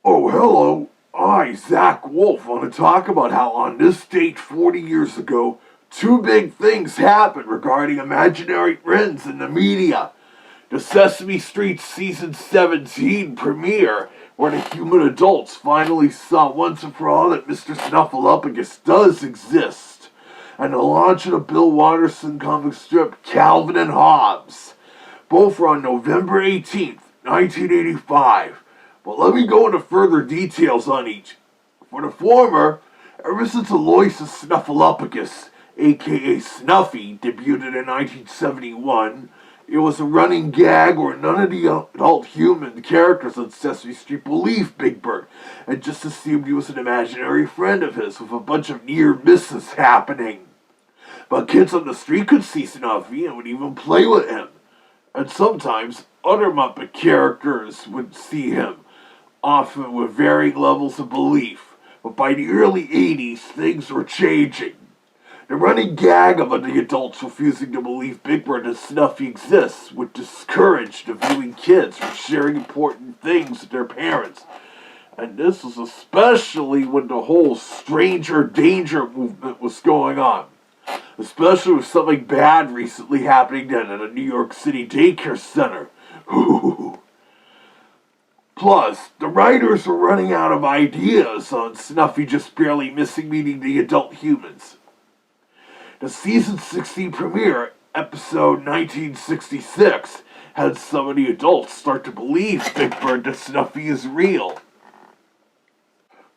Oh, hello. I, Zak Wolf, want to talk about how on this date 40 years ago, two big things happened regarding imaginary friends in the media. The Sesame Street Season 17 premiere, where the human adults finally saw once and for all that Mr. Snuffleupagus does exist, and the launch of the Bill Watterson comic strip Calvin Hobbes. Both were on November 18th, 1985. But let me go into further details on each. For the former, ever since Aloysius Snuffleupagus, aka Snuffy, debuted in 1971, it was a running gag where none of the adult human characters on Sesame Street believed Big Bird and just assumed he was an imaginary friend of his with a bunch of near misses happening. But kids on the street could see Snuffy and would even play with him. And sometimes other Muppet characters would see him, often with varying levels of belief. But by the early 80s, things were changing. The running gag of the adults refusing to believe Big Bird and Snuffy exists would discourage the viewing kids from sharing important things with their parents. And this was especially when the whole stranger danger movement was going on. Especially with something bad recently happening then at a New York City daycare center. Plus, the writers were running out of ideas on Snuffy just barely missing meeting the adult humans. The season 16 premiere, episode 1966, had some of the adults start to believe Big Bird that Snuffy is real.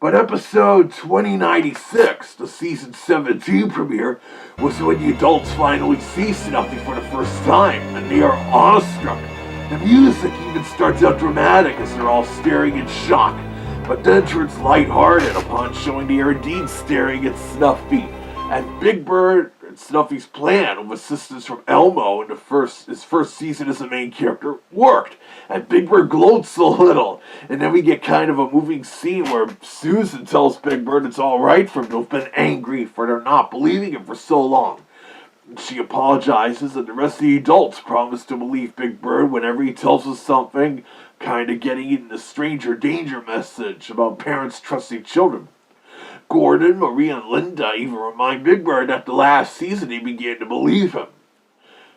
But episode 2096, the season 17 premiere, was when the adults finally see Snuffy for the first time, and they are awestruck. The music even starts out dramatic as they're all staring in shock, but then turns lighthearted upon showing they are indeed staring at Snuffy. And Big Bird and Snuffy's plan, with assistance from Elmo in his first season as the main character, worked. And Big Bird gloats a little. And then we get kind of a moving scene where Susan tells Big Bird it's alright for him to have been angry for their not believing him for so long. And she apologizes, and the rest of the adults promise to believe Big Bird whenever he tells us something, kind of getting in the stranger danger message about parents trusting children. Gordon, Maria, and Linda even remind Big Bird that the last season he began to believe him.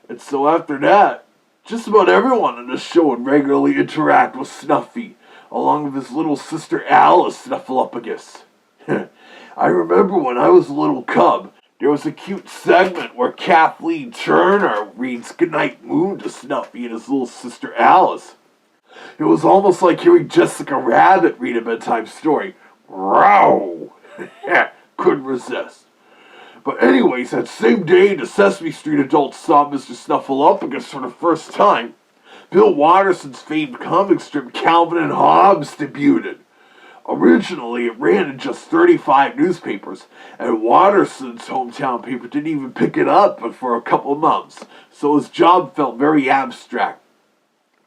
And so after that, just about everyone on the show would regularly interact with Snuffy, along with his little sister Alice Snuffleupagus. I remember when I was a little cub, there was a cute segment where Kathleen Turner reads Goodnight Moon to Snuffy and his little sister Alice. It was almost like hearing Jessica Rabbit read a bedtime story. Row! Couldn't resist. But anyways, that same day the Sesame Street adults saw Mr. Snuffleupagus for the first time, Bill Watterson's famed comic strip Calvin Hobbes debuted. Originally, it ran in just 35 newspapers, and Watterson's hometown paper didn't even pick it up but for a couple months, so his job felt very abstract.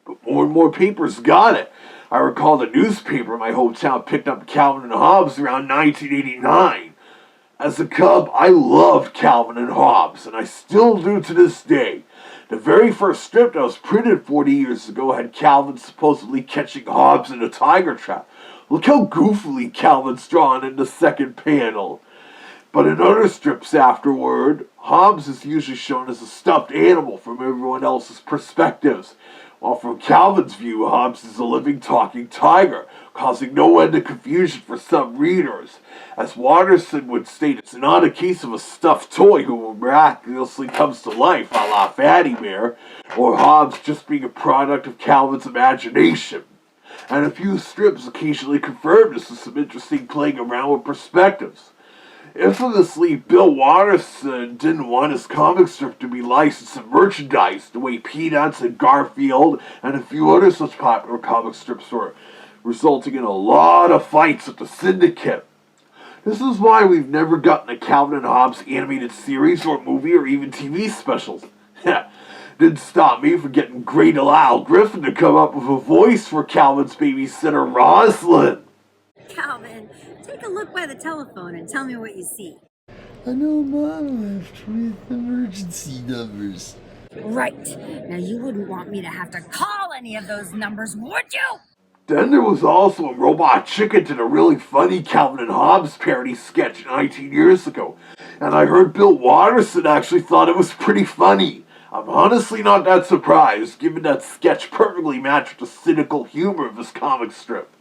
But more and more papers got it. I recall the newspaper in my hometown picked up Calvin Hobbes around 1989. As a cub, I loved Calvin Hobbes, and I still do to this day. The very first strip that was printed 40 years ago had Calvin supposedly catching Hobbes in a tiger trap. Look how goofily Calvin's drawn in the second panel. But in other strips afterward, Hobbes is usually shown as a stuffed animal from everyone else's perspectives, while from Calvin's view, Hobbes is a living, talking tiger, causing no end of confusion for some readers. As Watterson would state, it's not a case of a stuffed toy who miraculously comes to life, a la Fatty Bear, or Hobbes just being a product of Calvin's imagination. And a few strips occasionally confirmed this with some interesting playing around with perspectives. Infamously, Bill Watterson didn't want his comic strip to be licensed and merchandised the way Peanuts and Garfield and a few other such popular comic strips were, resulting in a lot of fights with the syndicate. This is why we've never gotten a Calvin Hobbes animated series or movie or even TV specials. Didn't stop me from getting great Al Griffin to come up with a voice for Calvin's babysitter Rosalind. Calvin, take a look by the telephone and tell me what you see. I know Mom left with emergency numbers. Right. Now you wouldn't want me to have to call any of those numbers, would you? Then there was also when Robot Chicken did a really funny Calvin Hobbes parody sketch 19 years ago, and I heard Bill Watterson actually thought it was pretty funny. I'm honestly not that surprised, given that sketch perfectly matched the cynical humor of this comic strip.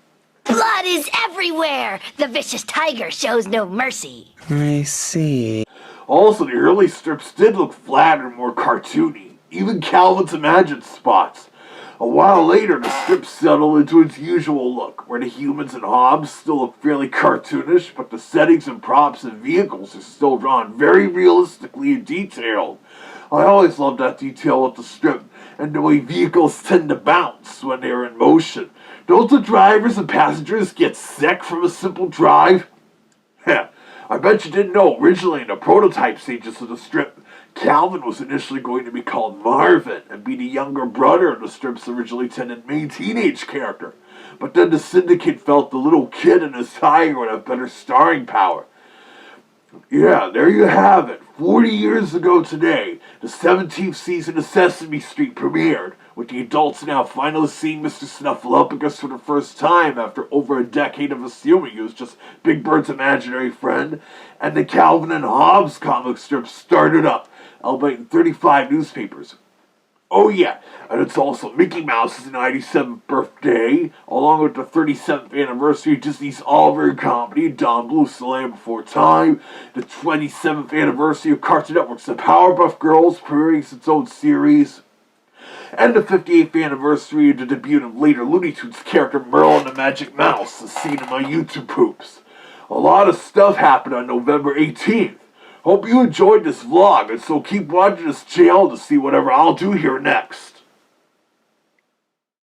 Blood is everywhere! The vicious tiger shows no mercy. I see. Also, the early strips did look flatter and more cartoony, even Calvin's imagined spots. A while later, the strip settled into its usual look, where the humans and Hobbes still look fairly cartoonish, but the settings and props and vehicles are still drawn very realistically and detailed. I always loved that detail with the strip, and the way vehicles tend to bounce when they're in motion. Don't the drivers and passengers get sick from a simple drive? Heh, I bet you didn't know originally in the prototype stages of the strip, Calvin was initially going to be called Marvin and be the younger brother of the strip's originally intended main teenage character. But then the syndicate felt the little kid and his tiger would have better starring power. Yeah, there you have it. 40 years ago today, the 17th season of Sesame Street premiered, with the adults now finally seeing Mr. Snuffleupagus for the first time after over a decade of assuming he was just Big Bird's imaginary friend, and the Calvin and Hobbes comic strip started up, albeit in 35 newspapers. Oh yeah, and it's also Mickey Mouse's 97th birthday, along with the 37th anniversary of Disney's Oliver comedy, Don Bluth's The Land Before Time, the 27th anniversary of Cartoon Network's The Powerpuff Girls, premiering its own series, and the 58th anniversary of the debut of later Looney Tunes character Merlin the Magic Mouse, as seen in my YouTube poops. A lot of stuff happened on November 18th. Hope you enjoyed this vlog, and so keep watching this channel to see whatever I'll do here next.